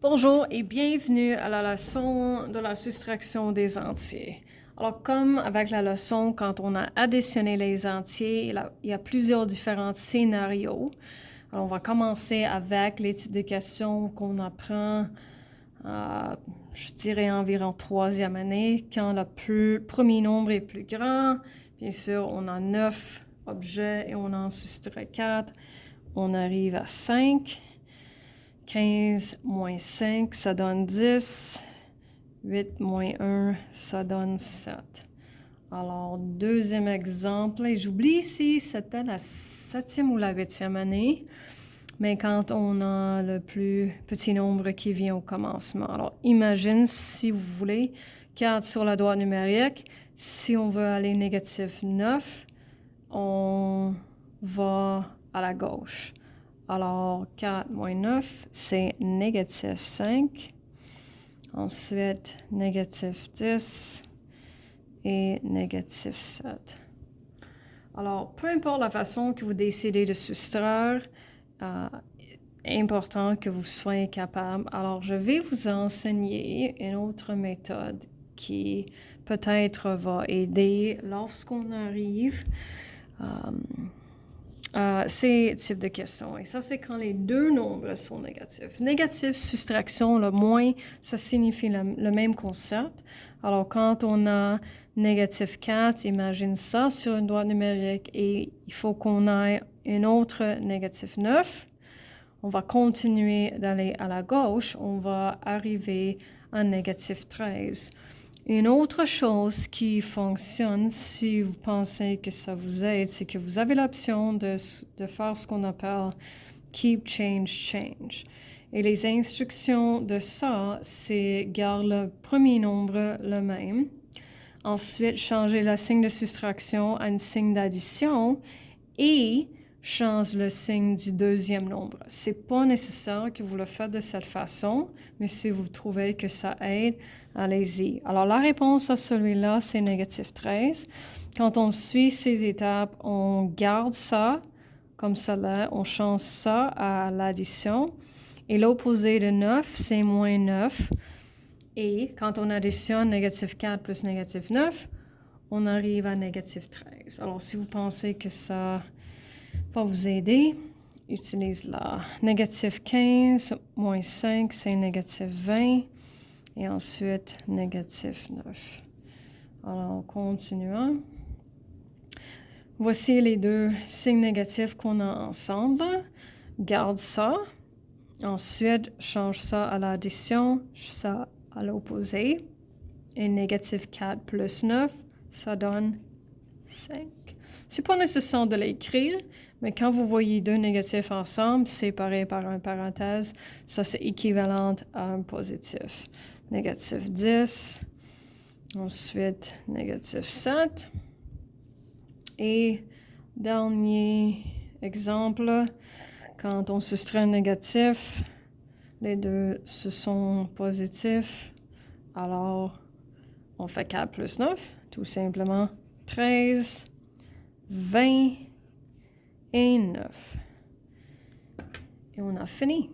Bonjour et bienvenue à la leçon de la soustraction des entiers. Alors, comme avec la leçon, quand on a additionné les entiers, il y a plusieurs différents scénarios. Alors, on va commencer avec les types de questions qu'on apprend, je dirais environ troisième année, quand le premier nombre est plus grand. Bien sûr, on a 9 objets et on en soustrait 4. On arrive à 5. 15 moins 5, ça donne 10. 8 moins 1, ça donne 7. Alors, deuxième exemple, et j'oublie si c'était la 7e ou la 8e année, mais quand on a le plus petit nombre qui vient au commencement. Alors, imagine, si vous voulez, 4 sur la droite numérique. Si on veut aller négatif 9, on va à la gauche. Alors, 4 moins 9, c'est négatif 5. Ensuite, négatif 10 et négatif 7. Alors, peu importe la façon que vous décidez de soustraire, important que vous soyez capable. Alors, je vais vous enseigner une autre méthode qui peut-être va aider lorsqu'on arrive ces types de questions. Et ça, c'est quand les deux nombres sont négatifs. Négatif, soustraction, le moins, ça signifie le même concept. Alors, quand on a négatif 4, imagine ça sur une droite numérique et il faut qu'on ait un autre négatif 9. On va continuer d'aller à la gauche. On va arriver à négatif 13. Une autre chose qui fonctionne, si vous pensez que ça vous aide, c'est que vous avez l'option de faire ce qu'on appelle Keep, Change, Change. Et les instructions de ça, c'est garde le premier nombre le même. Ensuite, changer le signe de soustraction à un signe d'addition et change le signe du deuxième nombre. C'est pas nécessaire que vous le faites de cette façon, mais si vous trouvez que ça aide, allez-y. Alors, la réponse à celui-là, c'est négatif 13. Quand on suit ces étapes, on garde ça comme cela, on change ça à l'addition. Et l'opposé de 9, c'est moins 9. Et quand on additionne négatif 4 plus négatif 9, on arrive à négatif 13. Alors, si vous pensez que ça va vous aider, utilise-la. Négatif 15 moins 5, c'est négatif 20. Et ensuite, négatif 9. Alors, continuons. Voici les deux signes négatifs qu'on a ensemble. Garde ça. Ensuite, change ça à l'addition, ça à l'opposé. Et négatif 4 plus 9, ça donne 5. C'est pas nécessaire de l'écrire, mais quand vous voyez deux négatifs ensemble, séparés par une parenthèse, ça c'est équivalent à un positif. Négatif 10, ensuite négatif 7. Et dernier exemple, quand on soustrait un négatif, les deux se sont positifs, alors on fait 4 plus 9, tout simplement 13, 20 et 9. Et on a fini.